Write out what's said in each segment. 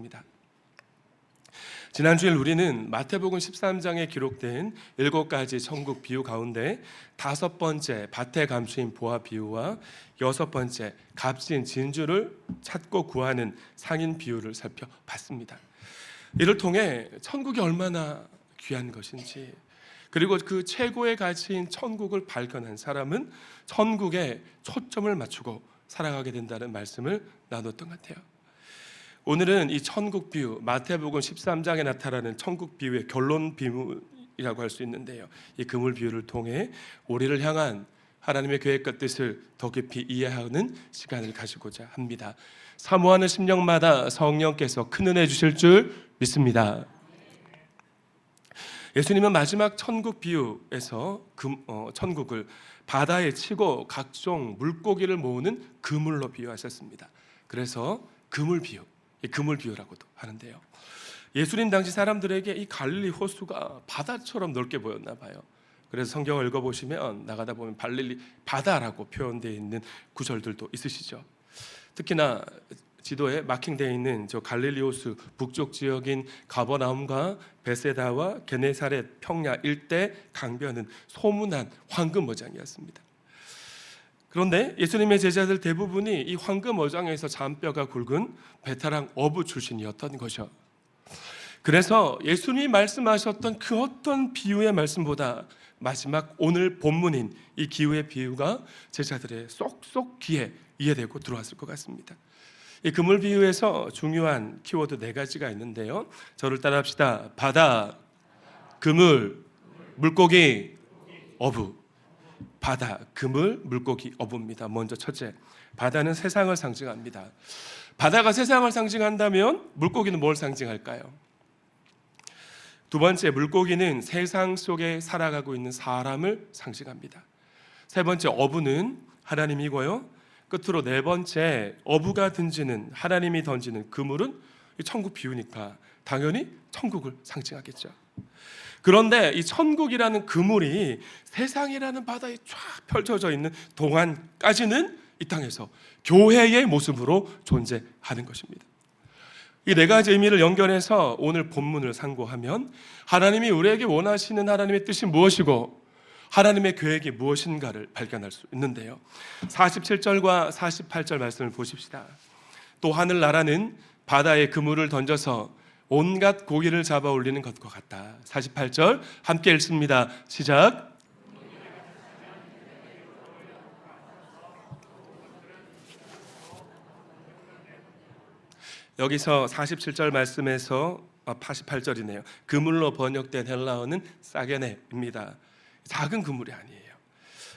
하겠습니다. 지난주일 우리는 마태복음 13장에 기록된 7가지 천국 비유 가운데 5번째 밭의 감추인 보아 비유와 6번째 값진 진주를 찾고 구하는 상인 비유를 살펴봤습니다. 이를 통해 천국이 얼마나 귀한 것인지, 그리고 그 최고의 가치인 천국을 발견한 사람은 천국에 초점을 맞추고 살아가게 된다는 말씀을 나눴던 것 같아요. 오늘은 이 천국 비유, 마태복음 13장에 나타나는 천국 비유의 결론 비유라고 할 수 있는데요, 이 그물 비유를 통해 우리를 향한 하나님의 계획과 뜻을 더 깊이 이해하는 시간을 가지고자 합니다. 사모하는 심령마다 성령께서 큰 은혜 주실 줄 믿습니다. 예수님은 마지막 천국 비유에서 천국을 바다에 치고 각종 물고기를 모으는 그물로 비유하셨습니다. 그래서 그물 비유, 그물 비유라고도 하는데요, 예수님 당시 사람들에게 이 갈릴리 호수가 바다처럼 넓게 보였나 봐요. 그래서 성경을 읽어보시면 나가다 보면 갈릴리 바다라고 표현되어 있는 구절들도 있으시죠. 특히나 지도에 마킹되어 있는 저 갈릴리 호수 북쪽 지역인 가버나움과 베세다와 게네사렛 평야 일대 강변은 소문난 황금 어장이었습니다. 그런데 예수님의 제자들 대부분이 이 황금 어장에서 잔뼈가 굵은 베테랑 어부 출신이었던 거죠. 그래서 예수님이 말씀하셨던 그 어떤 비유의 말씀보다 마지막 오늘 본문인 이 기후의 비유가 제자들의 쏙쏙 귀에 이해되고 들어왔을 것 같습니다. 이 그물 비유에서 중요한 키워드 4가지가 있는데요, 저를 따라합시다. 바다, 그물, 물고기, 어부. 바다, 그물, 물고기, 어부입니다. 먼저 첫째, 바다는 세상을 상징합니다. 바다가 세상을 상징한다면 물고기는 뭘 상징할까요? 두 번째, 물고기는 세상 속에 살아가고 있는 사람을 상징합니다. 세 번째, 어부는 하나님이고요. 끝으로 4번째, 어부가 던지는, 하나님이 던지는 그물은 천국 비유니까 당연히 천국을 상징하겠죠. 그런데 이 천국이라는 그물이 세상이라는 바다에 쫙 펼쳐져 있는 동안까지는 이 땅에서 교회의 모습으로 존재하는 것입니다. 이 4가지 의미를 연결해서 오늘 본문을 상고하면 하나님이 우리에게 원하시는 하나님의 뜻이 무엇이고 하나님의 계획이 무엇인가를 발견할 수 있는데요, 47절과 48절 말씀을 보십시다. 또 하늘나라는 바다에 그물을 던져서 온갖 고기를 잡아 올리는 것과 같다. 48절 함께 읽습니다. 시작. 여기서 47절 말씀에서 88절이네요. 그물로 번역된 헬라어는 사게네입니다. 작은 그물이 아니에요.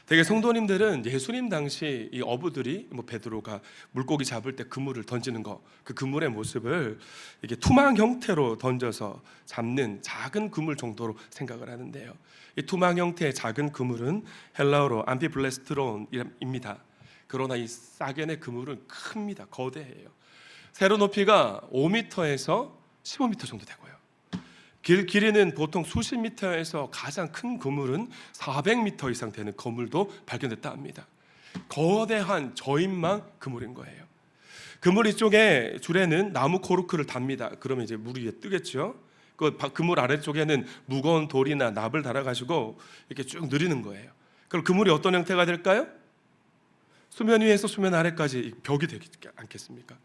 되게 성도님들은 예수님 당시 이 어부들이 베드로가 물고기 잡을 때 그물을 던지는 거, 그 그물의 모습을 이게 투망 형태로 던져서 잡는 작은 그물 정도로 생각을 하는데요, 이 투망 형태의 작은 그물은 헬라어로 암피블레스트론입니다. 그러나 이 사게네 그물은 큽니다. 거대해요. 세로 높이가 5m에서 15m 정도 되고요, 길이는 보통 수십 미터에서 가장 큰 그물은 400m 이상 되는 그물도 발견됐다 합니다. 거대한 저인망 그물인 거예요. 그물 이쪽에 줄에는 나무 코르크를 답니다. 그러면 이제 물 위에 뜨겠죠. 그 그물 아래쪽에는 무거운 돌이나 납을 달아가지고 이렇게 쭉 늘리는 거예요. 그럼 그물이 어떤 형태가 될까요? 수면 위에서 수면 아래까지 벽이 되지 않겠습니까?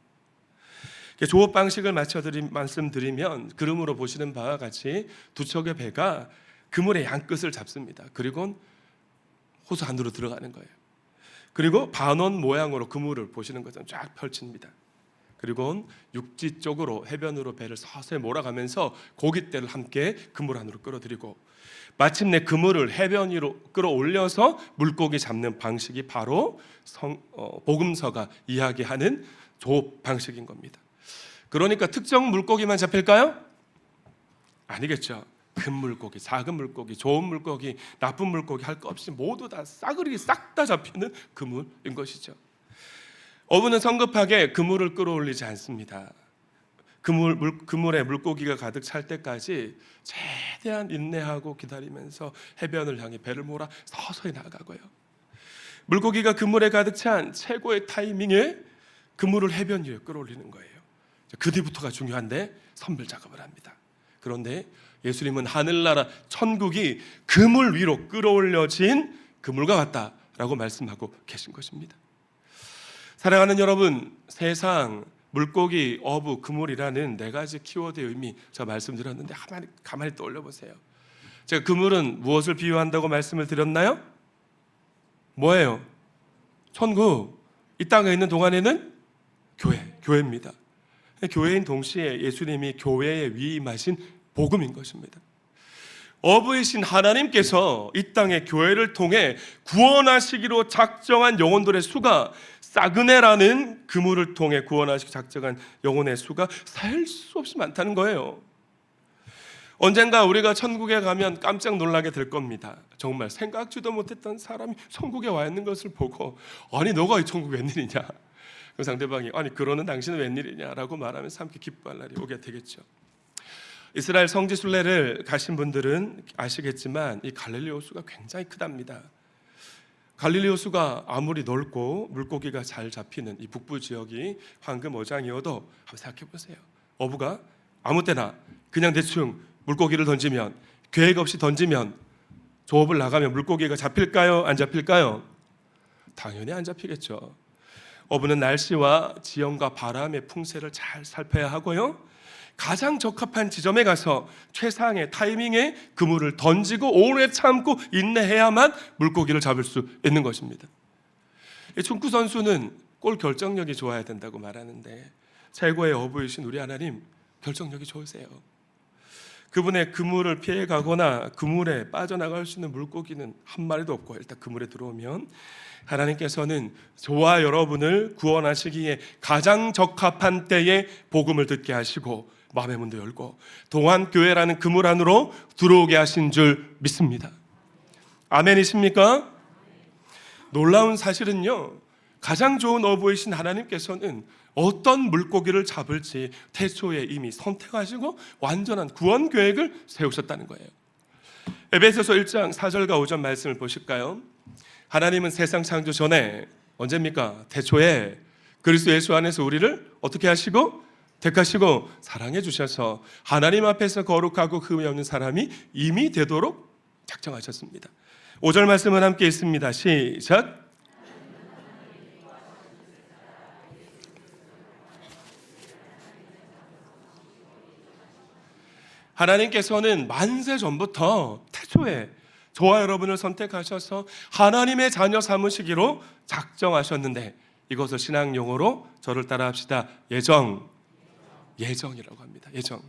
조업 방식을 말씀드리면 그림으로 보시는 바와 같이 두 척의 배가 그물의 양끝을 잡습니다. 그리고 호수 안으로 들어가는 거예요. 그리고 반원 모양으로 그물을 보시는 것처럼 쫙 펼칩니다. 그리고 육지 쪽으로 해변으로 배를 서서히 몰아가면서 고깃대를 함께 그물 안으로 끌어들이고 마침내 그물을 해변 위로 끌어올려서 물고기 잡는 방식이 바로 복음서가 이야기하는 조업 방식인 겁니다. 그러니까 특정 물고기만 잡힐까요? 아니겠죠. 큰 물고기, 작은 물고기, 좋은 물고기, 나쁜 물고기 할 것 없이 모두 다 싸그리 싹 다 잡히는 그물인 것이죠. 어부는 성급하게 그물을 끌어올리지 않습니다. 그물에 물고기가 가득 찰 때까지 최대한 인내하고 기다리면서 해변을 향해 배를 몰아 서서히 나아가고요, 물고기가 그물에 가득 찬 최고의 타이밍에 그물을 해변 위에 끌어올리는 거예요. 그 뒤부터가 중요한데 선별 작업을 합니다. 그런데 예수님은 하늘나라 천국이 그물 위로 끌어올려진 그물과 같다라고 말씀하고 계신 것입니다. 사랑하는 여러분, 세상 물고기, 어부, 그물이라는 네 가지 키워드의 의미 저 말씀드렸는데 가만히 떠올려 보세요. 제가 그물은 무엇을 비유한다고 말씀을 드렸나요? 뭐예요? 천국. 이 땅에 있는 동안에는 교회입니다. 교회인 동시에 예수님이 교회에 위임하신 복음인 것입니다. 어부이신 하나님께서 이 땅의 교회를 통해 구원하시기로 작정한 영혼들의 수가, 사그네라는 그물을 통해 구원하시기 작정한 영혼의 수가 셀 수 없이 많다는 거예요. 언젠가 우리가 천국에 가면 깜짝 놀라게 될 겁니다. 정말 생각지도 못했던 사람이 천국에 와 있는 것을 보고, 아니 너가 이 천국 웬일이냐, 그 상대방이 아니 그러는 당신은 웬일이냐라고 말하면서 함께 기뻐할 날이 오게 되겠죠. 이스라엘 성지 순례를 가신 분들은 아시겠지만 이 갈릴리 호수가 굉장히 크답니다. 갈릴리 호수가 아무리 넓고 물고기가 잘 잡히는 이 북부 지역이 황금 어장이어도 한번 생각해 보세요. 어부가 아무 때나 그냥 대충 물고기를 던지면, 계획 없이 던지면, 조업을 나가면 물고기가 잡힐까요? 안 잡힐까요? 당연히 안 잡히겠죠. 어부는 날씨와 지형과 바람의 풍세를 잘 살펴야 하고요, 가장 적합한 지점에 가서 최상의 타이밍에 그물을 던지고 오래 참고 인내해야만 물고기를 잡을 수 있는 것입니다. 축구 선수는 골 결정력이 좋아야 된다고 말하는데, 최고의 어부이신 우리 하나님 결정력이 좋으세요. 그분의 그물을 피해 가거나 그물에 빠져나갈 수 있는 물고기는 한 마리도 없고, 일단 그물에 들어오면 하나님께서는 저와 여러분을 구원하시기에 가장 적합한 때에 복음을 듣게 하시고 마음의 문도 열고 동안교회라는 그물 안으로 들어오게 하신 줄 믿습니다. 아멘이십니까? 놀라운 사실은요, 가장 좋은 어부이신 하나님께서는 어떤 물고기를 잡을지 태초에 이미 선택하시고 완전한 구원 계획을 세우셨다는 거예요. 에베소서 1장 4절과 5절 말씀을 보실까요? 하나님은 세상 창조 전에, 언제입니까? 태초에 그리스도 예수 안에서 우리를 어떻게 하시고 택하시고 사랑해 주셔서 하나님 앞에서 거룩하고 흠이 없는 사람이 이미 되도록 작정하셨습니다. 5절 말씀은 함께 있습니다. 시작. 하나님께서는 만세 전부터 태초에 저와 여러분을 선택하셔서 하나님의 자녀 삼으시기로 작정하셨는데, 이것을 신앙 용어로 저를 따라합시다. 예정이라고 합니다. 예정.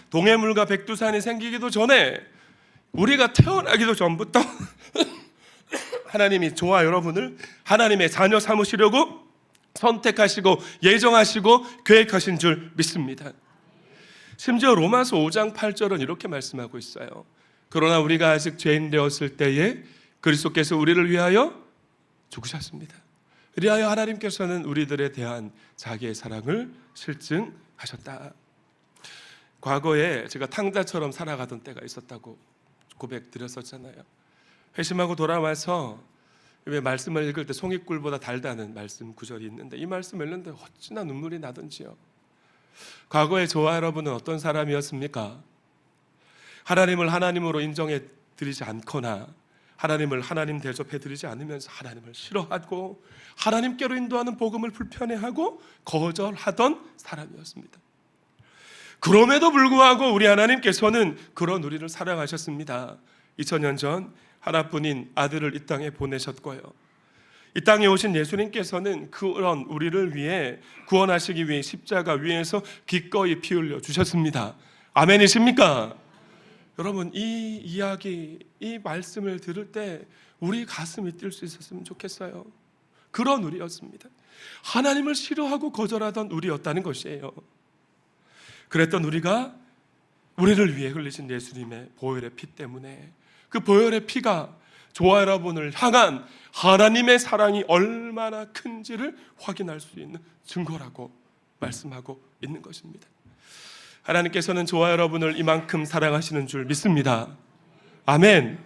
동해물과 백두산이 생기기도 전에, 우리가 태어나기도 전부터 하나님이 저와 여러분을 하나님의 자녀 삼으시려고 선택하시고 예정하시고 계획하신 줄 믿습니다. 심지어 로마서 5장 8절은 이렇게 말씀하고 있어요. 그러나 우리가 아직 죄인 되었을 때에 그리스도께서 우리를 위하여 죽으셨습니다. 그리하여 하나님께서는 우리들에 대한 자기의 사랑을 실증하셨다. 과거에 제가 탕자처럼 살아가던 때가 있었다고 고백 드렸었잖아요. 회심하고 돌아와서 왜 말씀을 읽을 때 송이꿀보다 달다는 말씀 구절이 있는데, 이 말씀을 읽는데 어찌나 눈물이 나던지요. 과거에 저와 여러분은 어떤 사람이었습니까? 하나님을 하나님으로 인정해 드리지 않거나 하나님을 하나님 대접해 드리지 않으면서 하나님을 싫어하고 하나님께로 인도하는 복음을 불편해하고 거절하던 사람이었습니다. 그럼에도 불구하고 우리 하나님께서는 그런 우리를 사랑하셨습니다. 2000년 전 하나뿐인 아들을 이 땅에 보내셨고요, 이 땅에 오신 예수님께서는 그런 우리를 위해 구원하시기 위해 십자가 위에서 기꺼이 피 흘려 주셨습니다. 아멘이십니까? 여러분, 이 이야기, 이 말씀을 들을 때 우리 가슴이 뛸 수 있었으면 좋겠어요. 그런 우리였습니다. 하나님을 싫어하고 거절하던 우리였다는 것이에요. 그랬던 우리가 우리를 위해 흘리신 예수님의 보혈의 피 때문에, 그 보혈의 피가 저와 여러분을 향한 하나님의 사랑이 얼마나 큰지를 확인할 수 있는 증거라고 말씀하고 있는 것입니다. 하나님께서는 저와 여러분을 이만큼 사랑하시는 줄 믿습니다. 아멘.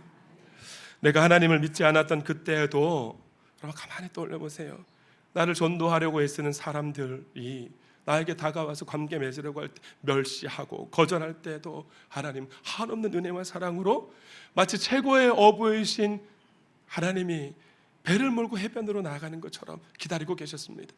내가 하나님을 믿지 않았던 그때에도 여러분 가만히 떠올려 보세요. 나를 전도하려고 애쓰는 사람들이 나에게 다가와서 관계 맺으려고 할 때 멸시하고 거절할 때도 하나님 한없는 은혜와 사랑으로 마치 최고의 어부이신 하나님이 배를 몰고 해변으로 나아가는 것처럼 기다리고 계셨습니다.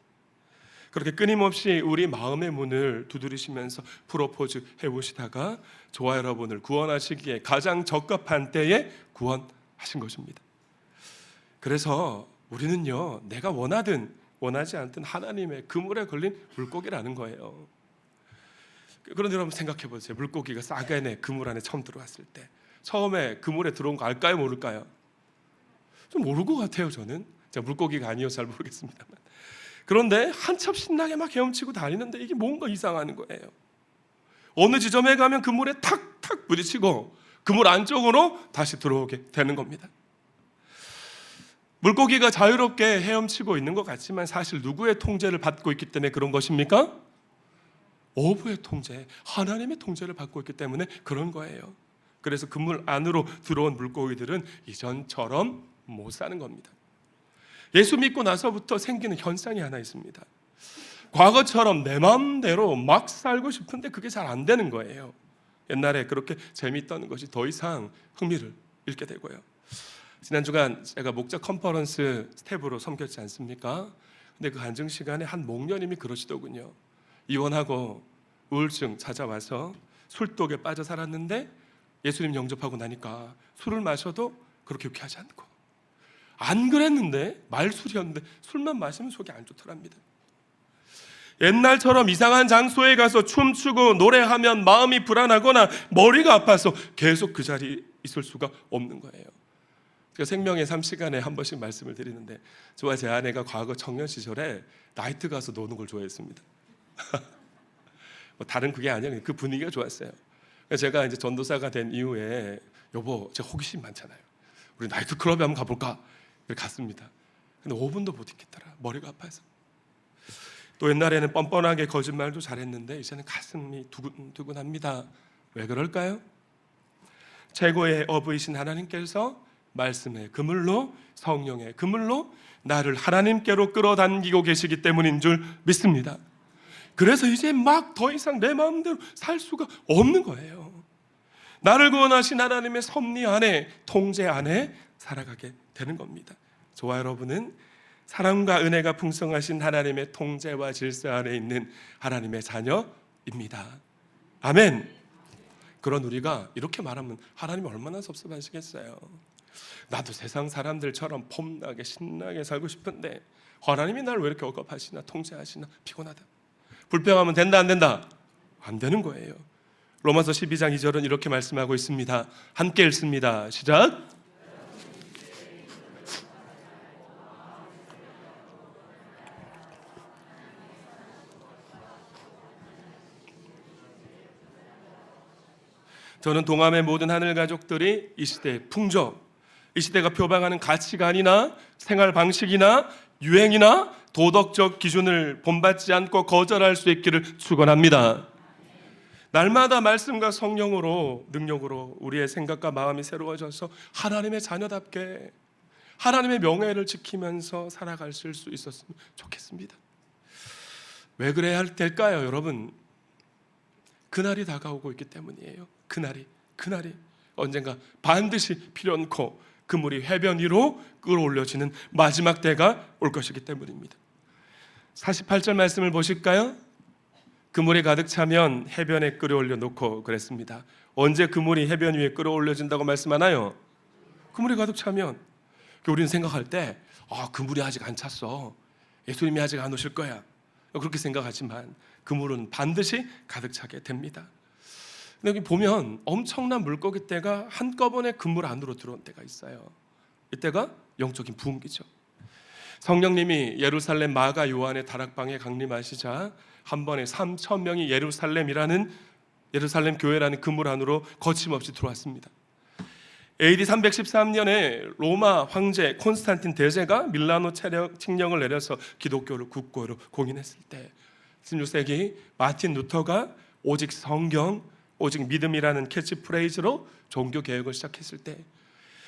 그렇게 끊임없이 우리 마음의 문을 두드리시면서 프로포즈 해보시다가 저와 여러분을 구원하시기에 가장 적합한 때에 구원하신 것입니다. 그래서 우리는요, 내가 원하든 원하지 않든 하나님의 그물에 걸린 물고기라는 거예요. 그런데 여러분 생각해 보세요. 물고기가 싹 안에 그물 안에 처음 들어왔을 때 처음에 그물에 들어온 거 알까요, 모를까요? 좀 모를 것 같아요. 저는 제가 물고기가 아니어서 잘 모르겠습니다만, 그런데 한참 신나게 막 헤엄치고 다니는데 이게 뭔가 이상한 거예요. 어느 지점에 가면 그물에 탁탁 부딪히고 그물 안쪽으로 다시 들어오게 되는 겁니다. 물고기가 자유롭게 헤엄치고 있는 것 같지만 사실 누구의 통제를 받고 있기 때문에 그런 것입니까? 어부의 통제, 하나님의 통제를 받고 있기 때문에 그런 거예요. 그래서 그물 안으로 들어온 물고기들은 이전처럼 못 사는 겁니다. 예수 믿고 나서부터 생기는 현상이 하나 있습니다. 과거처럼 내 마음대로 막 살고 싶은데 그게 잘 안 되는 거예요. 옛날에 그렇게 재미있던 것이 더 이상 흥미를 잃게 되고요. 지난 주간 제가 목자 컨퍼런스 스텝으로 섬겼지 않습니까? 근데 그 간증 시간에 한 목녀님이 그러시더군요. 이혼하고 우울증 찾아와서 술독에 빠져 살았는데 예수님 영접하고 나니까 술을 마셔도 그렇게 유쾌하지 않고, 안 그랬는데 말술이었는데 술만 마시면 속이 안 좋더랍니다. 옛날처럼 이상한 장소에 가서 춤추고 노래하면 마음이 불안하거나 머리가 아파서 계속 그 자리에 있을 수가 없는 거예요. 제가 생명의 3시간에 한 번씩 말씀을 드리는데, 저와 제 아내가 과거 청년 시절에 나이트 가서 노는 걸 좋아했습니다. 뭐 다른 그게 아니라 그 분위기가 좋았어요. 제가 이제 전도사가 된 이후에, 여보, 제가 호기심 많잖아요. 우리 나이트 클럽에 한번 가볼까? 그래서 갔습니다. 근데 5분도 못 있겠더라. 머리가 아파서. 또 옛날에는 뻔뻔하게 거짓말도 잘했는데 이제는 가슴이 두근두근합니다. 왜 그럴까요? 최고의 어부이신 하나님께서 말씀의 그물로, 성령의 그물로 나를 하나님께로 끌어당기고 계시기 때문인 줄 믿습니다. 그래서 이제 막 더 이상 내 마음대로 살 수가 없는 거예요. 나를 구원하신 하나님의 섭리 안에, 통제 안에 살아가게 되는 겁니다. 저와 여러분은 사랑과 은혜가 풍성하신 하나님의 통제와 질서 안에 있는 하나님의 자녀입니다. 아멘. 그런 우리가 이렇게 말하면 하나님 얼마나 섭섭하시겠어요. 나도 세상 사람들처럼 폼나게 신나게 살고 싶은데 하나님이 날 왜 이렇게 억압하시나, 통제하시나, 피곤하다. 불평하면 된다, 안 된다? 안 되는 거예요. 로마서 12장 2절은 이렇게 말씀하고 있습니다. 함께 읽습니다. 시작. 저는 동암의 모든 하늘 가족들이 이 시대의 풍조, 이 시대가 표방하는 가치관이나 생활 방식이나 유행이나 도덕적 기준을 본받지 않고 거절할 수 있기를 축원합니다. 날마다 말씀과 성령으로, 능력으로 우리의 생각과 마음이 새로워져서 하나님의 자녀답게 하나님의 명예를 지키면서 살아갈 수 있었으면 좋겠습니다. 왜 그래야 될까요, 여러분? 그날이 다가오고 있기 때문이에요. 그날이 언젠가 반드시 필연코 그물이 해변 위로 끌어올려지는 마지막 때가 올 것이기 때문입니다. 48절 말씀을 보실까요? 그물이 가득 차면 해변에 끌어올려 놓고 그랬습니다. 언제 그물이 해변 위에 끌어올려진다고 말씀하나요? 그물이 가득 차면. 우리는 생각할 때 그물이 아직 안 찼어, 예수님이 아직 안 오실 거야, 그렇게 생각하지만 그물은 반드시 가득 차게 됩니다. 근데 여기 보면 엄청난 물고기 떼가 한꺼번에 그물 안으로 들어온 때가 있어요. 이때가 영적인 부흥기죠. 성령님이 예루살렘 마가 요한의 다락방에 강림하시자 한 번에 3,000명이 예루살렘 교회라는 그물 안으로 거침없이 들어왔습니다. AD 313년에 로마 황제 콘스탄틴 대제가 밀라노 칙령을 내려서 기독교를 국교로 공인했을 때, 16세기 마틴 루터가 오직 성경, 오직 믿음이라는 캐치프레이즈로 종교 개혁을 시작했을 때,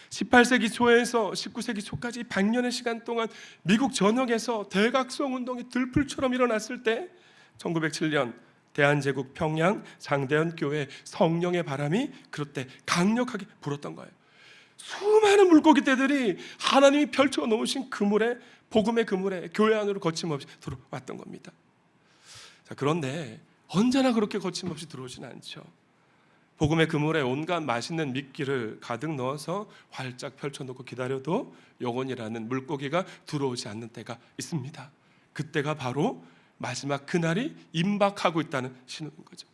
18세기 초에서 19세기 초까지 100년의 시간 동안 미국 전역에서 대각성 운동이 들풀처럼 일어났을 때, 1907년 대한제국 평양 장대현 교회 성령의 바람이 그때 강력하게 불었던 거예요. 수많은 물고기떼들이 하나님이 펼쳐 놓으신 그물에, 복음의 그물에 교회 안으로 거침없이 들어왔던 겁니다. 자, 그런데 언제나 그렇게 거침없이 들어오지는 않죠. 복음의 그물에 온갖 맛있는 미끼를 가득 넣어서 활짝 펼쳐놓고 기다려도 영혼이라는 물고기가 들어오지 않는 때가 있습니다. 그때가 바로 마지막 그날이 임박하고 있다는 신호인 거죠.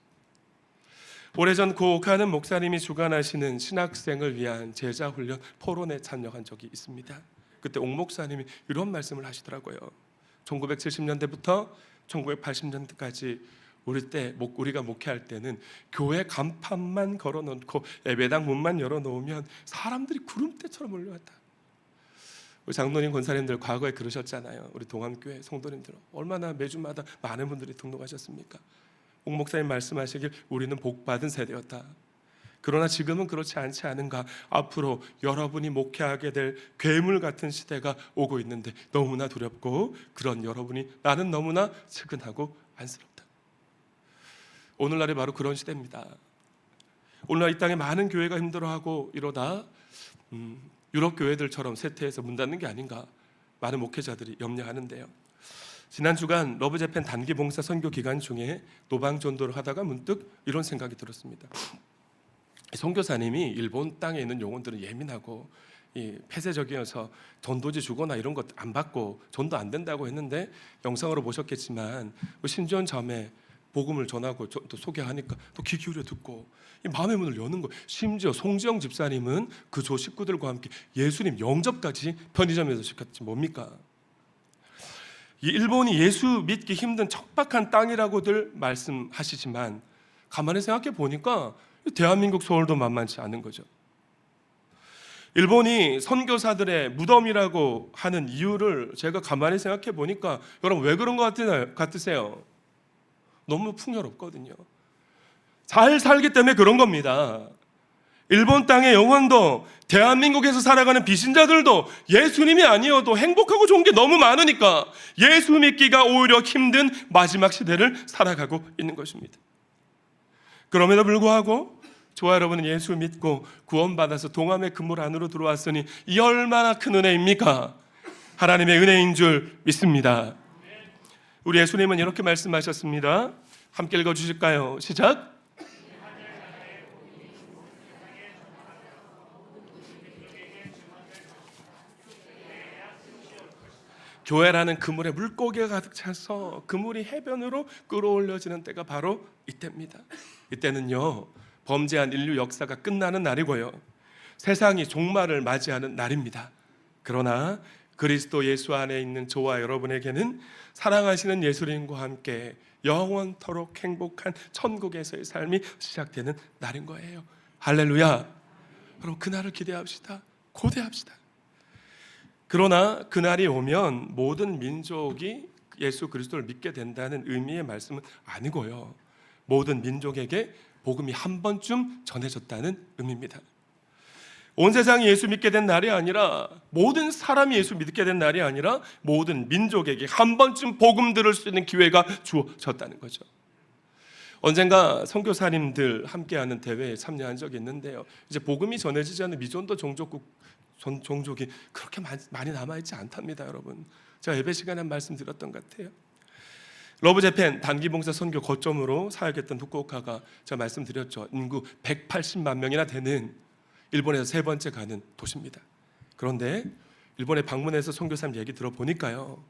오래전 고옥하는 목사님이 주관하시는 신학생을 위한 제자훈련 포론에 참여한 적이 있습니다. 그때 옥 목사님이 이런 말씀을 하시더라고요. 1970년대부터 1980년대까지 우리가 목회할 때는 교회 간판만 걸어놓고 예배당 문만 열어놓으면 사람들이 구름대처럼 몰려왔다. 우리 장로님 권사님들 과거에 그러셨잖아요. 우리 동암교회 성도님들 얼마나 매주마다 많은 분들이 등록하셨습니까? 옥 목사님 말씀하시길 우리는 복받은 세대였다. 그러나 지금은 그렇지 않지 않은가. 앞으로 여러분이 목회하게 될 괴물 같은 시대가 오고 있는데 너무나 두렵고, 그런 여러분이 나는 너무나 측은하고 안쓰럽다. 오늘날이 바로 그런 시대입니다. 오늘날 이 땅에 많은 교회가 힘들어하고 이러다 유럽 교회들처럼 쇠퇴해서 문 닫는 게 아닌가, 많은 목회자들이 염려하는데요. 지난 주간 러브재팬 단기 봉사 선교 기간 중에 노방 전도를 하다가 문득 이런 생각이 들었습니다. 선교사님이 일본 땅에 있는 영혼들은 예민하고 폐쇄적이어서 전도지 주거나 이런 것 안 받고 전도 안 된다고 했는데, 영상으로 보셨겠지만 신지원 자매 복음을 전하고 또 소개하니까 또 귀 기울여 듣고 마음의 문을 여는 거예요. 심지어 송지영 집사님은 그 조 식구들과 함께 예수님 영접까지 편의점에서 시켰지 뭡니까? 이 일본이 예수 믿기 힘든 척박한 땅이라고들 말씀하시지만 가만히 생각해 보니까 대한민국 서울도 만만치 않은 거죠. 일본이 선교사들의 무덤이라고 하는 이유를 제가 가만히 생각해 보니까, 여러분 왜 그런 것 같으세요? 너무 풍요롭거든요. 잘 살기 때문에 그런 겁니다. 일본 땅의 영혼도 대한민국에서 살아가는 비신자들도 예수님이 아니어도 행복하고 좋은 게 너무 많으니까 예수 믿기가 오히려 힘든 마지막 시대를 살아가고 있는 것입니다. 그럼에도 불구하고 저와 여러분은 예수 믿고 구원받아서 동암의 그물 안으로 들어왔으니 이 얼마나 큰 은혜입니까? 하나님의 은혜인 줄 믿습니다. 우리 예수님은 이렇게 말씀하셨습니다. 함께 읽어주실까요? 시작. 교회라는 그물에 물고기가 가득 차서 그물이 해변으로 끌어올려지는 때가 바로 이때입니다. 이때는요, 범죄한 인류 역사가 끝나는 날이고요, 세상이 종말을 맞이하는 날입니다. 그러나 그리스도 예수 안에 있는 저와 여러분에게는 사랑하시는 예수님과 함께 영원토록 행복한 천국에서의 삶이 시작되는 날인 거예요. 할렐루야. 여러분 그날을 기대합시다. 고대합시다. 그러나 그날이 오면 모든 민족이 예수 그리스도를 믿게 된다는 의미의 말씀은 아니고요, 모든 민족에게 복음이 한 번쯤 전해졌다는 의미입니다. 온 세상이 예수 믿게 된 날이 아니라, 모든 사람이 예수 믿게 된 날이 아니라 모든 민족에게 한 번쯤 복음 들을 수 있는 기회가 주어졌다는 거죠. 언젠가 선교사님들 함께하는 대회에 참여한 적이 있는데요, 이제 복음이 전해지지 않는 미전도 종족이 그렇게 많이 남아있지 않답니다. 여러분, 제가 예배 시간에 한 말씀 드렸던 것 같아요. 러브재팬 단기봉사 선교 거점으로 사역했던 후쿠오카가 제가 말씀드렸죠, 인구 180만 명이나 되는 일본에서 세 번째 가는 도시입니다. 그런데 일본에 방문해서 선교사님 얘기 들어보니까요,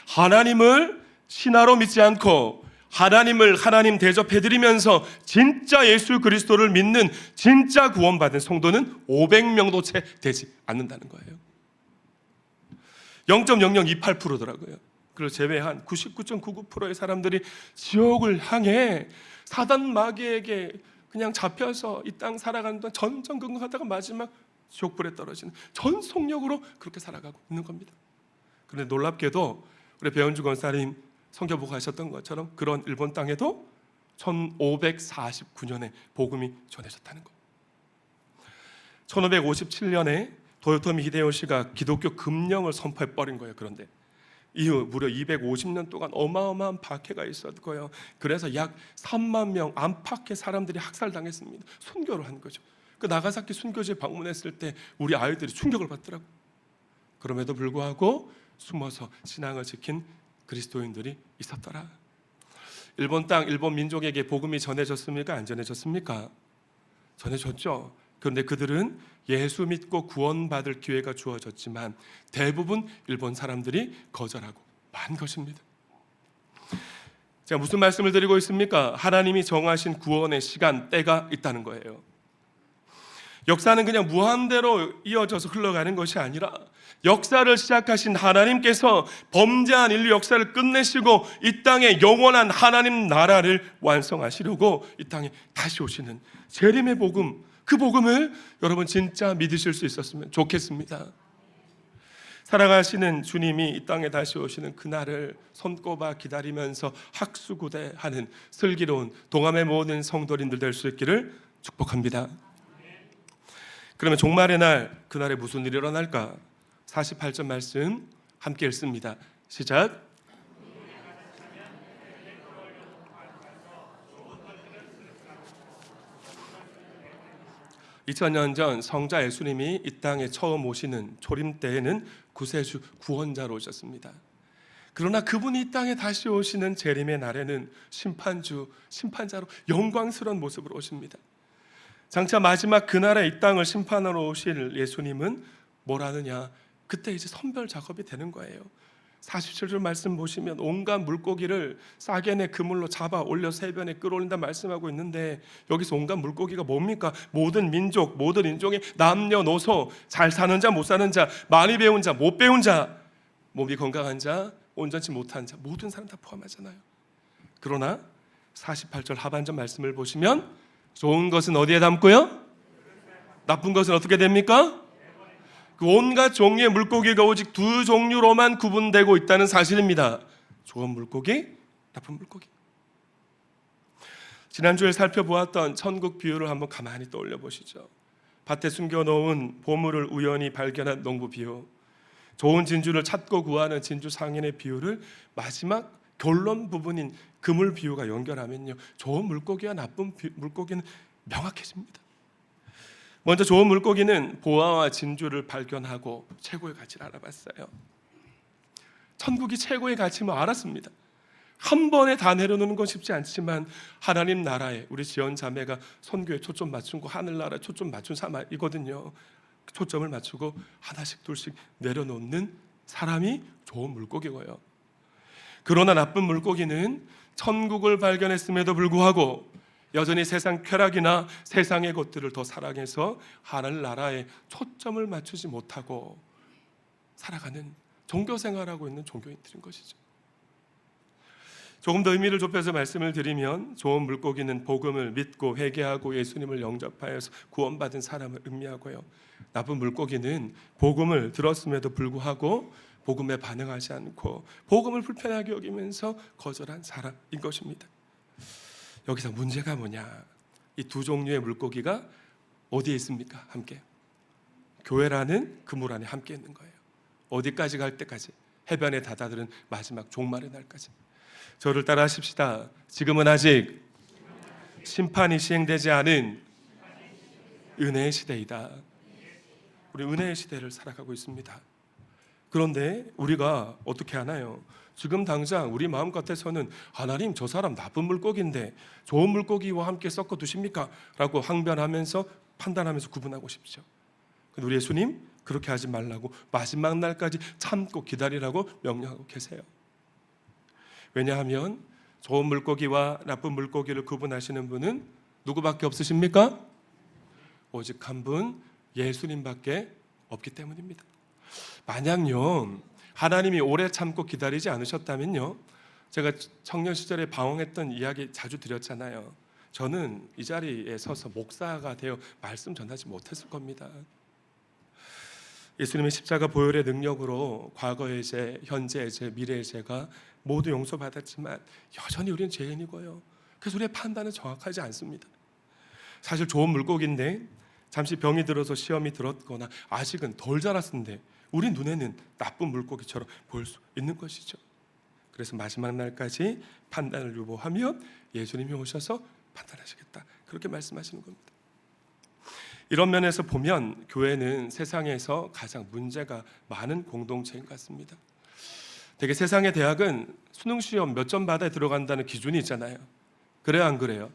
하나님을 신화로 믿지 않고 하나님을 하나님 대접해드리면서 진짜 예수 그리스도를 믿는 진짜 구원받은 성도는 500명도 채 되지 않는다는 거예요. 0.0028%더라고요. 그걸 제외한 99.99%의 사람들이 지옥을 향해 사단 마귀에게 그냥 잡혀서 이 땅 살아가는 동안 전전긍긍하다가 마지막 지옥불에 떨어지는 전속력으로 그렇게 살아가고 있는 겁니다. 그런데 놀랍게도 우리 배은주 권사님 선교보고 하셨던 것처럼 그런 일본 땅에도 1549년에 복음이 전해졌다는 것. 1557년에 도요토미 히데요시가 기독교 금령을 선포해버린 거예요. 그런데 이후 무려 250년 동안 어마어마한 박해가 있었고요. 그래서 약 3만 명 안팎의 사람들이 학살당했습니다. 순교를 한 거죠. 그 나가사키 순교지에 방문했을 때 우리 아이들이 충격을 받더라고. 그럼에도 불구하고 숨어서 신앙을 지킨 그리스도인들이 있었더라. 일본 땅, 일본 민족에게 복음이 전해졌습니까? 안 전해졌습니까? 전해졌죠. 그런데 그들은 예수 믿고 구원받을 기회가 주어졌지만 대부분 일본 사람들이 거절하고 만 것입니다. 제가 무슨 말씀을 드리고 있습니까? 하나님이 정하신 구원의 시간, 때가 있다는 거예요. 역사는 그냥 무한대로 이어져서 흘러가는 것이 아니라 역사를 시작하신 하나님께서 범죄한 인류 역사를 끝내시고 이 땅에 영원한 하나님 나라를 완성하시려고 이 땅에 다시 오시는 재림의 복음, 그 복음을 여러분 진짜 믿으실 수 있었으면 좋겠습니다. 살아가시는 주님이 이 땅에 다시 오시는 그날을 손꼽아 기다리면서 학수구대하는 슬기로운 동암의 모든 성도님들 될 수 있기를 축복합니다. 그러면 종말의 날, 그날에 무슨 일이 일어날까? 48절 말씀 함께 읽습니다. 시작. 2000년 전 성자 예수님이 이 땅에 처음 오시는 초림 때에는 구세주 구원자로 오셨습니다. 그러나 그분이 이 땅에 다시 오시는 재림의 날에는 심판자로 영광스러운 모습으로 오십니다. 장차 마지막 그날에 이 땅을 심판하러 오실 예수님은 뭐라느냐? 그때 이제 선별 작업이 되는 거예요. 47절 말씀 보시면 온갖 물고기를 싸게내 그물로 잡아 올려 세변에 끌어올린다 말씀하고 있는데 여기서 온갖 물고기가 뭡니까? 모든 민족, 모든 인종의 남녀노소, 잘 사는 자, 못 사는 자, 많이 배운 자, 못 배운 자, 몸이 건강한 자, 온전치 못한 자, 모든 사람 다 포함하잖아요. 그러나 48절 하반절 말씀을 보시면 좋은 것은 어디에 담고요? 나쁜 것은 어떻게 됩니까? 그 온갖 종류의 물고기가 오직 두 종류로만 구분되고 있다는 사실입니다. 좋은 물고기, 나쁜 물고기. 지난주에 살펴보았던 천국 비유를 한번 가만히 떠올려 보시죠. 밭에 숨겨놓은 보물을 우연히 발견한 농부 비유, 좋은 진주를 찾고 구하는 진주 상인의 비유를 마지막 결론 부분인 그물 비유가 연결하면요, 좋은 물고기와 나쁜 물고기는 명확해집니다. 먼저 좋은 물고기는 보화와 진주를 발견하고 최고의 가치를 알아봤어요. 천국이 최고의 가치를 알았습니다. 한 번에 다 내려놓는 건 쉽지 않지만 하나님 나라에 우리 지연 자매가 선교에 초점 맞춘 거 하늘나라에 초점 맞춘 사람이거든요. 초점을 맞추고 하나씩 둘씩 내려놓는 사람이 좋은 물고기고요. 그러나 나쁜 물고기는 천국을 발견했음에도 불구하고 여전히 세상 쾌락이나 세상의 것들을 더 사랑해서 하늘나라에 초점을 맞추지 못하고 살아가는 종교생활하고 있는 종교인들인 것이죠. 조금 더 의미를 좁혀서 말씀을 드리면 좋은 물고기는 복음을 믿고 회개하고 예수님을 영접하여서 구원받은 사람을 의미하고요, 나쁜 물고기는 복음을 들었음에도 불구하고 복음에 반응하지 않고 복음을 불편하게 여기면서 거절한 사람인 것입니다. 여기서 문제가 뭐냐? 이 두 종류의 물고기가 어디에 있습니까? 함께 교회라는 그물 안에 함께 있는 거예요. 어디까지 갈 때까지? 해변에 다다르는 마지막 종말의 날까지. 저를 따라 하십시다. 지금은 아직 심판이 시행되지 않은 은혜의 시대이다. 우리 은혜의 시대를 살아가고 있습니다. 그런데 우리가 어떻게 하나요? 지금 당장 우리 마음 같아서는 하나님, 저 사람 나쁜 물고기인데 좋은 물고기와 함께 섞어 두십니까? 라고 항변하면서 판단하면서 구분하고 싶죠. 근데 우리 예수님 그렇게 하지 말라고 마지막 날까지 참고 기다리라고 명령하고 계세요. 왜냐하면 좋은 물고기와 나쁜 물고기를 구분하시는 분은 누구밖에 없으십니까? 오직 한 분, 예수님밖에 없기 때문입니다. 만약요 하나님이 오래 참고 기다리지 않으셨다면요, 제가 청년 시절에 방황했던 이야기 자주 드렸잖아요. 저는 이 자리에 서서 목사가 되어 말씀 전하지 못했을 겁니다. 예수님의 십자가 보혈의 능력으로 과거의 죄, 현재의 죄, 미래의 죄가 모두 용서받았지만 여전히 우리는 죄인이고요. 그래서 우리의 판단은 정확하지 않습니다. 사실 좋은 물고기인데 잠시 병이 들어서 시험이 들었거나 아직은 덜 자랐는데 우리 눈에는 나쁜 물고기처럼 보일 수 있는 것이죠. 그래서 마지막 날까지 판단을 유보하면 예수님이 오셔서 판단하시겠다, 그렇게 말씀하시는 겁니다. 이런 면에서 보면 교회는 세상에서 가장 문제가 많은 공동체인 것 같습니다. 되게 세상의 대학은 수능 시험 몇 점 받아야 들어간다는 기준이 있잖아요. 그래요, 안 그래요?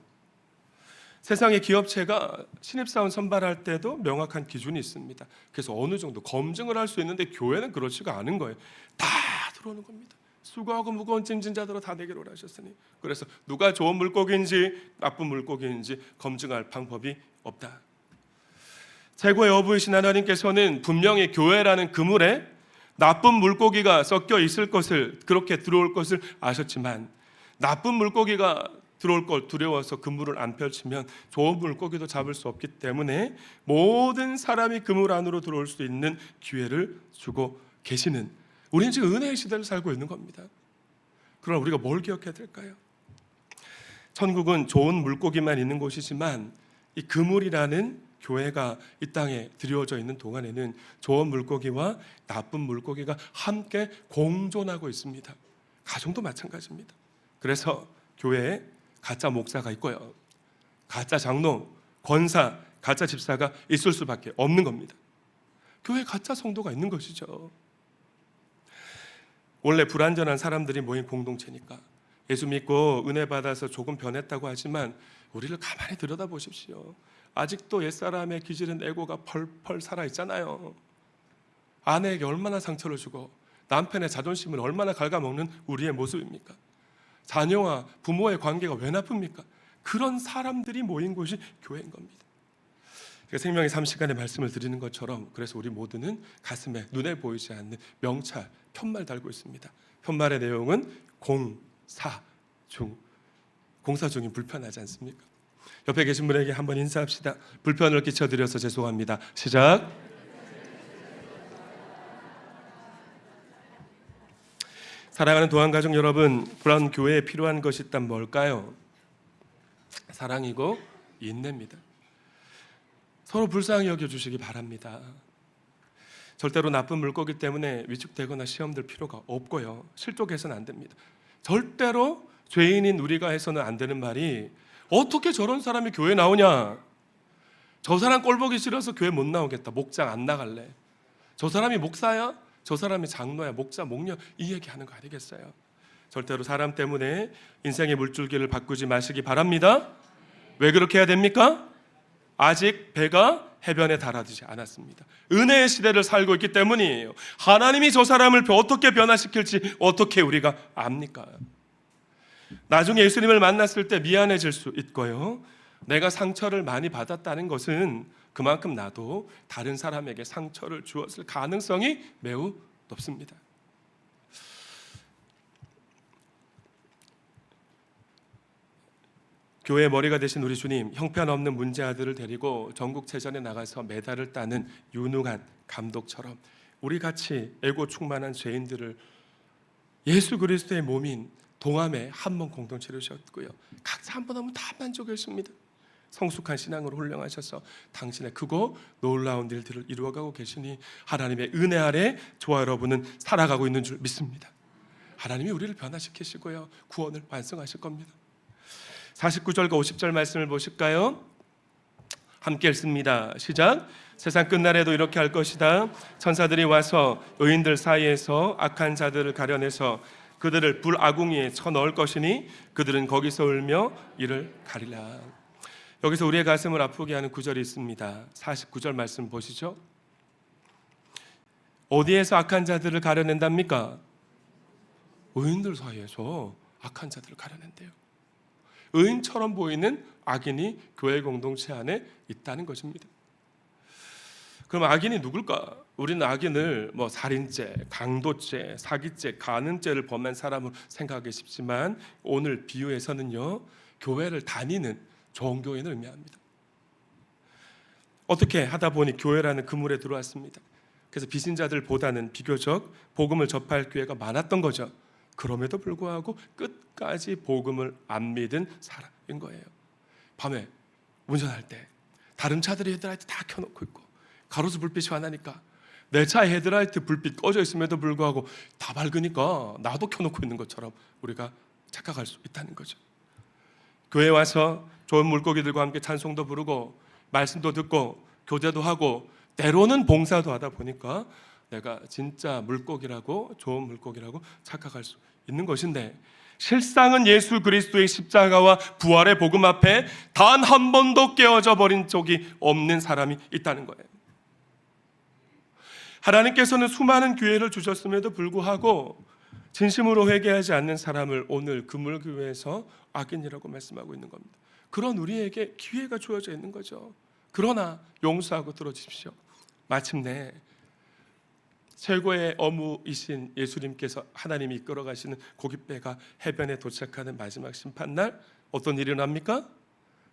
세상의 기업체가 신입사원 선발할 때도 명확한 기준이 있습니다. 그래서 어느 정도 검증을 할 수 있는데 교회는 그렇지가 않은 거예요. 다 들어오는 겁니다. 수고하고 무거운 짐진 자들아 다 내게로 하셨으니. 그래서 누가 좋은 물고기인지 나쁜 물고기인지 검증할 방법이 없다. 최고의 어부이신 하나님께서는 분명히 교회라는 그물에 나쁜 물고기가 섞여 있을 것을, 그렇게 들어올 것을 아셨지만 나쁜 물고기가 들어올 걸 두려워서 그물을 안 펼치면 좋은 물고기도 잡을 수 없기 때문에 모든 사람이 그물 안으로 들어올 수 있는 기회를 주고 계시는, 우리는 지금 은혜의 시대를 살고 있는 겁니다. 그러나 우리가 뭘 기억해야 될까요? 천국은 좋은 물고기만 있는 곳이지만 이 그물이라는 교회가 이 땅에 드리워져 있는 동안에는 좋은 물고기와 나쁜 물고기가 함께 공존하고 있습니다. 가정도 마찬가지입니다. 그래서 교회에 가짜 목사가 있고요, 가짜 장로, 권사, 가짜 집사가 있을 수밖에 없는 겁니다. 교회에 가짜 성도가 있는 것이죠. 원래 불완전한 사람들이 모인 공동체니까 예수 믿고 은혜 받아서 조금 변했다고 하지만 우리를 가만히 들여다보십시오. 아직도 옛사람의 기질은 에고가 펄펄 살아있잖아요. 아내에게 얼마나 상처를 주고 남편의 자존심을 얼마나 갉아먹는 우리의 모습입니까? 자녀와 부모의 관계가 왜 나쁩니까? 그런 사람들이 모인 곳이 교회인 겁니다. 생명의 삶 시간에 말씀을 드리는 것처럼 그래서 우리 모두는 가슴에 눈에 보이지 않는 명찰, 편말 달고 있습니다. 편말의 내용은 공사 중이 불편하지 않습니까? 옆에 계신 분에게 한번 인사합시다. 불편을 끼쳐드려서 죄송합니다. 시작. 사랑하는 도안가족 여러분, 그런 교회에 필요한 것이 있다면 뭘까요? 사랑이고 인내입니다. 서로 불쌍히 여겨주시기 바랍니다. 절대로 나쁜 물고기 때문에 위축되거나 시험들 필요가 없고요, 실족해서는 안 됩니다. 절대로 죄인인 우리가 해서는 안 되는 말이 어떻게 저런 사람이 교회에 나오냐, 저 사람 꼴보기 싫어서 교회 못 나오겠다, 목장 안 나갈래, 저 사람이 목사야? 저 사람이 장로야, 목자, 목녀, 이 얘기하는 거 아니겠어요? 절대로 사람 때문에 인생의 물줄기를 바꾸지 마시기 바랍니다. 왜 그렇게 해야 됩니까? 아직 배가 해변에 달하지 않았습니다. 은혜의 시대를 살고 있기 때문이에요. 하나님이 저 사람을 어떻게 변화시킬지 어떻게 우리가 압니까? 나중에 예수님을 만났을 때 미안해질 수 있고요, 내가 상처를 많이 받았다는 것은 그만큼 나도 다른 사람에게 상처를 주었을 가능성이 매우 높습니다. 교회의 머리가 되신 우리 주님, 형편없는 문제 아들을 데리고 전국체전에 나가서 메달을 따는 유능한 감독처럼 우리 같이 애고 충만한 죄인들을 예수 그리스도의 몸인 동함의 한 몸 공동체로 셨고요, 각자 한 번 하면 다 만족했습니다. 성숙한 신앙으로 훈련하셔서 당신의 크고 놀라운 일들을 이루어가고 계시니 하나님의 은혜 아래 저와 여러분은 살아가고 있는 줄 믿습니다. 하나님이 우리를 변화시키시고요, 구원을 완성하실 겁니다. 49절과 50절 말씀을 보실까요? 함께 읽습니다. 시작. 세상 끝날에도 이렇게 할 것이다. 천사들이 와서 의인들 사이에서 악한 자들을 가려내서 그들을 불아궁이에 쳐넣을 것이니 그들은 거기서 울며 이를 가리라. 여기서 우리의 가슴을 아프게 하는 구절이 있습니다. 49절 말씀 보시죠. 어디에서 악한 자들을 가려낸답니까? 의인들 사이에서 악한 자들을 가려낸대요. 의인처럼 보이는 악인이 교회 공동체 안에 있다는 것입니다. 그럼 악인이 누굴까? 우리는 악인을 살인죄, 강도죄, 사기죄, 간음죄를 범한 사람으로 생각하기 쉽지만 오늘 비유에서는요, 교회를 다니는 종교인을 의미합니다. 어떻게 하다 보니 교회라는 그물에 들어왔습니다. 그래서 비신자들보다는 비교적 복음을 접할 기회가 많았던 거죠. 그럼에도 불구하고 끝까지 복음을 안 믿은 사람인 거예요. 밤에 운전할 때 다른 차들이 헤드라이트 다 켜놓고 있고 가로수 불빛이 환하니까 내 차 헤드라이트 불빛 꺼져 있음에도 불구하고 다 밝으니까 나도 켜놓고 있는 것처럼 우리가 착각할 수 있다는 거죠. 교회 와서 좋은 물고기들과 함께 찬송도 부르고 말씀도 듣고 교제도 하고 때로는 봉사도 하다 보니까 내가 진짜 물고기라고, 좋은 물고기라고 착각할 수 있는 것인데, 실상은 예수 그리스도의 십자가와 부활의 복음 앞에 단 한 번도 깨어져 버린 적이 없는 사람이 있다는 거예요. 하나님께서는 수많은 기회를 주셨음에도 불구하고 진심으로 회개하지 않는 사람을 오늘 그물교회에서 악인이라고 말씀하고 있는 겁니다. 그런 우리에게 기회가 주어져 있는 거죠. 그러나 용서하고 들어주십시오. 마침내 최고의 어무이신 예수님께서 하나님이 이끌어 가시는 고깃배가 해변에 도착하는 마지막 심판날 어떤 일이 일어납니까?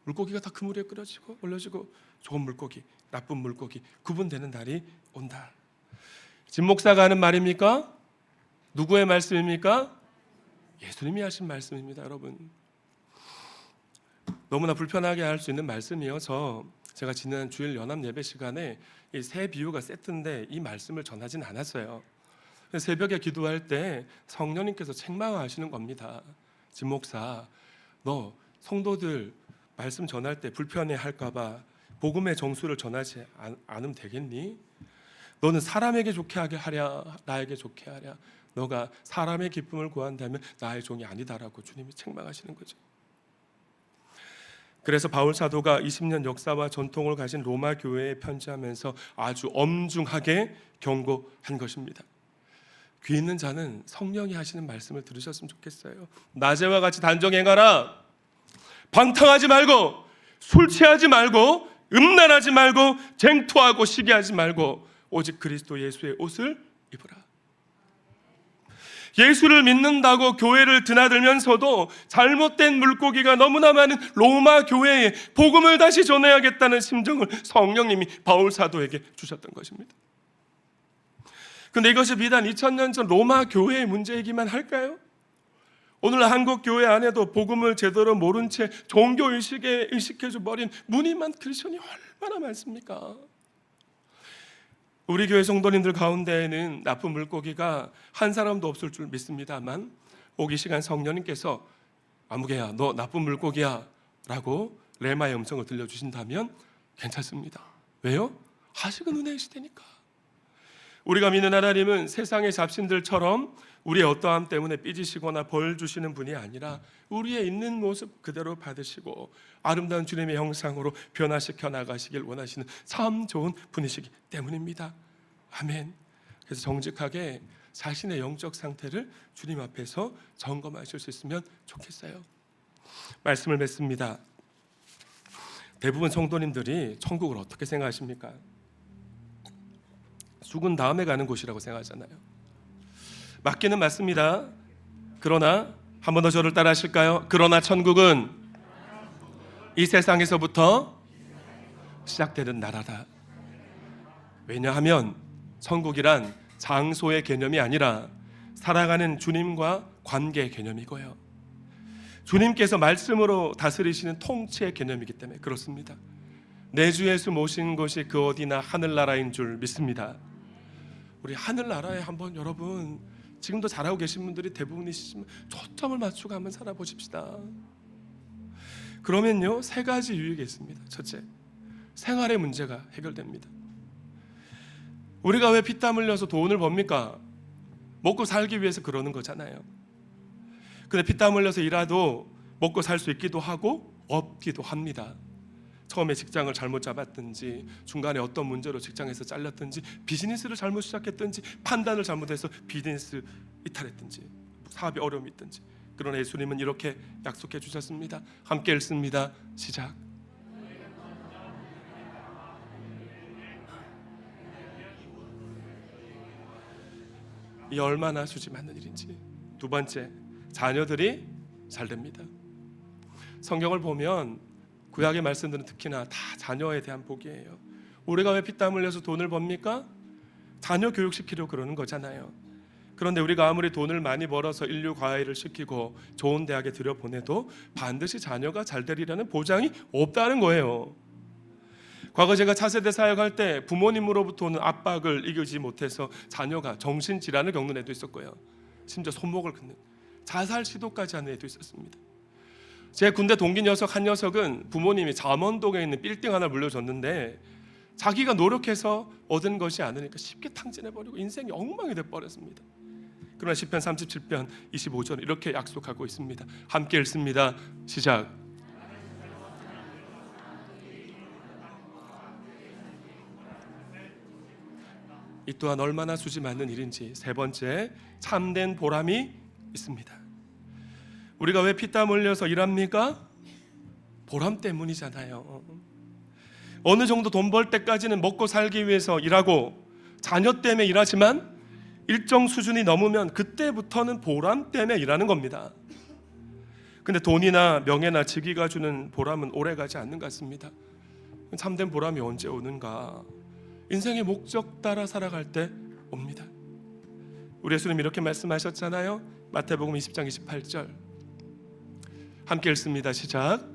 물고기가 다 그물에 끌어지고 올려지고 좋은 물고기, 나쁜 물고기 구분되는 날이 온다. 진 목사가 하는 말입니까? 누구의 말씀입니까? 예수님이 하신 말씀입니다, 여러분. 너무나 불편하게 할 수 있는 말씀이어서 제가 지난 주일 연합 예배 시간에 이 새 비유가 세트인데 이 말씀을 전하진 않았어요. 새벽에 기도할 때 성령님께서 책망하시는 겁니다. 진 목사, 너 성도들 말씀 전할 때 불편해할까 봐 복음의 정수를 전하지 않으면 되겠니? 너는 사람에게 좋게 하게 하랴 나에게 좋게 하랴, 너가 사람의 기쁨을 구한다면 나의 종이 아니다라고 주님이 책망하시는 거죠. 그래서 바울 사도가 20년 역사와 전통을 가진 로마 교회에 편지하면서 아주 엄중하게 경고한 것입니다. 귀 있는 자는 성령이 하시는 말씀을 들으셨으면 좋겠어요. 낮에와 같이 단정 행하라. 방탕하지 말고, 술 취하지 말고, 음란하지 말고, 쟁투하고 시기하지 말고 오직 그리스도 예수의 옷을 입으라. 예수를 믿는다고 교회를 드나들면서도 잘못된 물고기가 너무나 많은 로마 교회에 복음을 다시 전해야겠다는 심정을 성령님이 바울 사도에게 주셨던 것입니다. 그런데 이것이 비단 2000년 전 로마 교회의 문제이기만 할까요? 오늘 한국 교회 안에도 복음을 제대로 모른 채 종교의식에 의식해줘버린 무늬만 크리스천이 얼마나 많습니까? 우리 교회 성도님들 가운데에는 나쁜 물고기가 한 사람도 없을 줄 믿습니다만 오기 시간 성령님께서 아무개야 너 나쁜 물고기야 라고 레마의 음성을 들려주신다면 괜찮습니다. 왜요? 아직은 은혜의 시대니까. 우리가 믿는 하나님은 세상의 잡신들처럼 우리의 어떠함 때문에 삐지시거나 벌 주시는 분이 아니라 우리의 있는 모습 그대로 받으시고 아름다운 주님의 형상으로 변화시켜 나가시길 원하시는 참 좋은 분이시기 때문입니다. 아멘. 그래서 정직하게 자신의 영적 상태를 주님 앞에서 점검하실 수 있으면 좋겠어요. 말씀을 맺습니다. 대부분 성도님들이 천국을 어떻게 생각하십니까? 죽은 다음에 가는 곳이라고 생각하잖아요. 맞기는 맞습니다. 그러나 한 번 더 저를 따라 하실까요? 그러나 천국은 이 세상에서부터 시작되는 나라다. 왜냐하면 천국이란 장소의 개념이 아니라 살아가는 주님과 관계 개념이고요. 주님께서 말씀으로 다스리시는 통치의 개념이기 때문에 그렇습니다. 내 주 예수 모신 곳이 그 어디나 하늘나라인 줄 믿습니다. 우리 하늘나라에 한번 여러분 지금도 잘하고 계신 분들이 대부분이시지만 초점을 맞추고 한번 살아보십시다. 그러면요 3가지 유익이 있습니다. 첫째, 생활의 문제가 해결됩니다. 우리가 왜 피땀 흘려서 돈을 법니까? 먹고 살기 위해서 그러는 거잖아요. 근데 피땀 흘려서 일하도 먹고 살 수 있기도 하고 없기도 합니다. 처음에 직장을 잘못 잡았든지 중간에 어떤 문제로 직장에서 잘렸든지 비즈니스를 잘못 시작했든지 판단을 잘못해서 비즈니스 이탈했든지 사업에 어려움이 있든지. 그러나 예수님은 이렇게 약속해 주셨습니다. 함께 읽습니다. 시작. 이 얼마나 수지 맞는 일인지. 두 번째, 자녀들이 잘 됩니다. 성경을 보면 구약의 말씀들은 특히나 다 자녀에 대한 복이에요. 우리가 왜 피땀 흘려서 돈을 법니까? 자녀 교육시키려고 그러는 거잖아요. 그런데 우리가 아무리 돈을 많이 벌어서 인류 과외를 시키고 좋은 대학에 들여보내도 반드시 자녀가 잘 되리라는 보장이 없다는 거예요. 과거 제가 차세대 사역할 때 부모님으로부터 오는 압박을 이기지 못해서 자녀가 정신질환을 겪는 애도 있었고요. 심지어 손목을 긋는 자살 시도까지 하는 애도 있었습니다. 제 군대 동기 녀석 한 녀석은 부모님이 잠원동에 있는 빌딩 하나 물려줬는데 자기가 노력해서 얻은 것이 아니니까 쉽게 탕진해버리고 인생이 엉망이 돼버렸습니다. 그러나 시편 37편 25절 이렇게 약속하고 있습니다. 함께 읽습니다. 시작. 이 또한 얼마나 수지 많은 일인지. 세 번째, 참된 보람이 있습니다. 우리가 왜 피땀 흘려서 일합니까? 보람 때문이잖아요. 어느 정도 돈 벌 때까지는 먹고 살기 위해서 일하고 자녀 때문에 일하지만 일정 수준이 넘으면 그때부터는 보람 때문에 일하는 겁니다. 근데 돈이나 명예나 직위가 주는 보람은 오래가지 않는 것 같습니다. 참된 보람이 언제 오는가? 인생의 목적 따라 살아갈 때 옵니다. 우리 예수님 이렇게 말씀하셨잖아요. 마태복음 20장 28절 함께 읽습니다. 시작.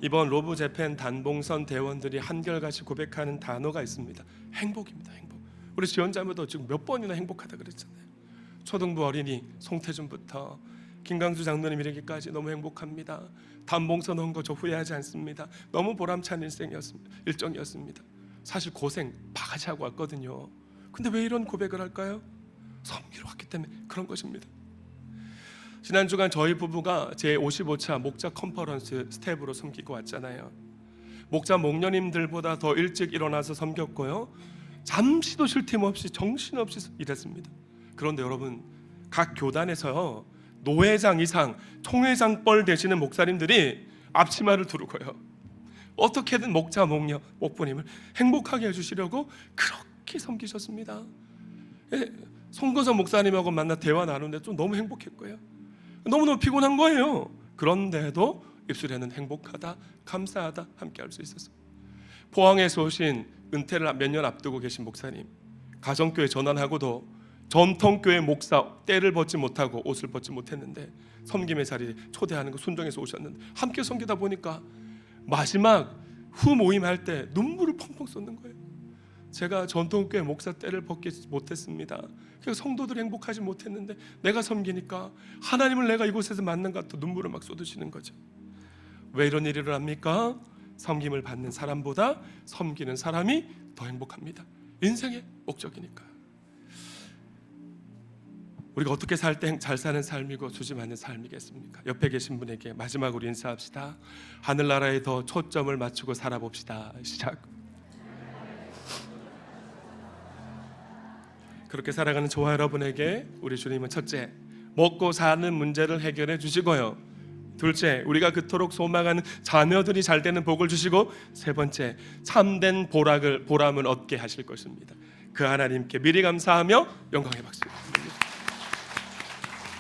이번 로브 재팬 단봉선 대원들이 한결같이 고백하는 단어가 있습니다. 행복입니다. 행복. 우리 지원자매도 지금 몇 번이나 행복하다 그랬잖아요. 초등부 어린이 송태준부터 김강수 장로님 이르기까지 너무 행복합니다. 단봉선 한 거 저 후회하지 않습니다. 너무 보람찬 일정이었습니다. 사실 고생 바가지하고 왔거든요. 근데 왜 이런 고백을 할까요? 섬기러 왔기 때문에 그런 것입니다. 지난 주간 저희 부부가 제55차 목자 컨퍼런스 스텝으로 섬기고 왔잖아요. 목자 목녀님들보다 더 일찍 일어나서 섬겼고요. 잠시도 쉴 틈 없이 정신없이 일했습니다. 그런데 여러분, 각 교단에서 노회장 이상 총회장 뻘 되시는 목사님들이 앞치마를 두르고요. 어떻게든 목자 목녀 목부님을 행복하게 해주시려고 그렇게 섬기셨습니다. 송거선 목사님하고 만나 대화 나누는데 좀 너무 행복했고요. 너무너무 피곤한 거예요. 그런데도 입술에는 행복하다, 감사하다 함께 할 수 있었어요. 포항에서 오신 은퇴를 몇 년 앞두고 계신 목사님, 가정교회 전환하고도 전통교회 목사 때를 벗지 못하고 옷을 벗지 못했는데 섬김의 자리에 초대하는 거 순종해서 오셨는데 함께 섬기다 보니까 마지막 후 모임할 때 눈물을 펑펑 쏟는 거예요. 제가 전통교회 목사 때를 벗지 못했습니다. 그래서 성도들이 행복하지 못했는데 내가 섬기니까 하나님을 내가 이곳에서 만난 것 같아 눈물을 막 쏟으시는 거죠. 왜 이런 일을 합니까? 섬김을 받는 사람보다 섬기는 사람이 더 행복합니다. 인생의 목적이니까. 우리가 어떻게 살 때 잘 사는 삶이고 수지 많은 삶이겠습니까? 옆에 계신 분에게 마지막으로 인사합시다. 하늘나라에 더 초점을 맞추고 살아봅시다. 시작. 그렇게 살아가는 저와 여러분에게 우리 주님은 첫째, 먹고 사는 문제를 해결해 주시고요. 둘째, 우리가 그토록 소망하는 자녀들이 잘 되는 복을 주시고, 세 번째, 참된 보람을 얻게 하실 것입니다. 그 하나님께 미리 감사하며 영광의 박수.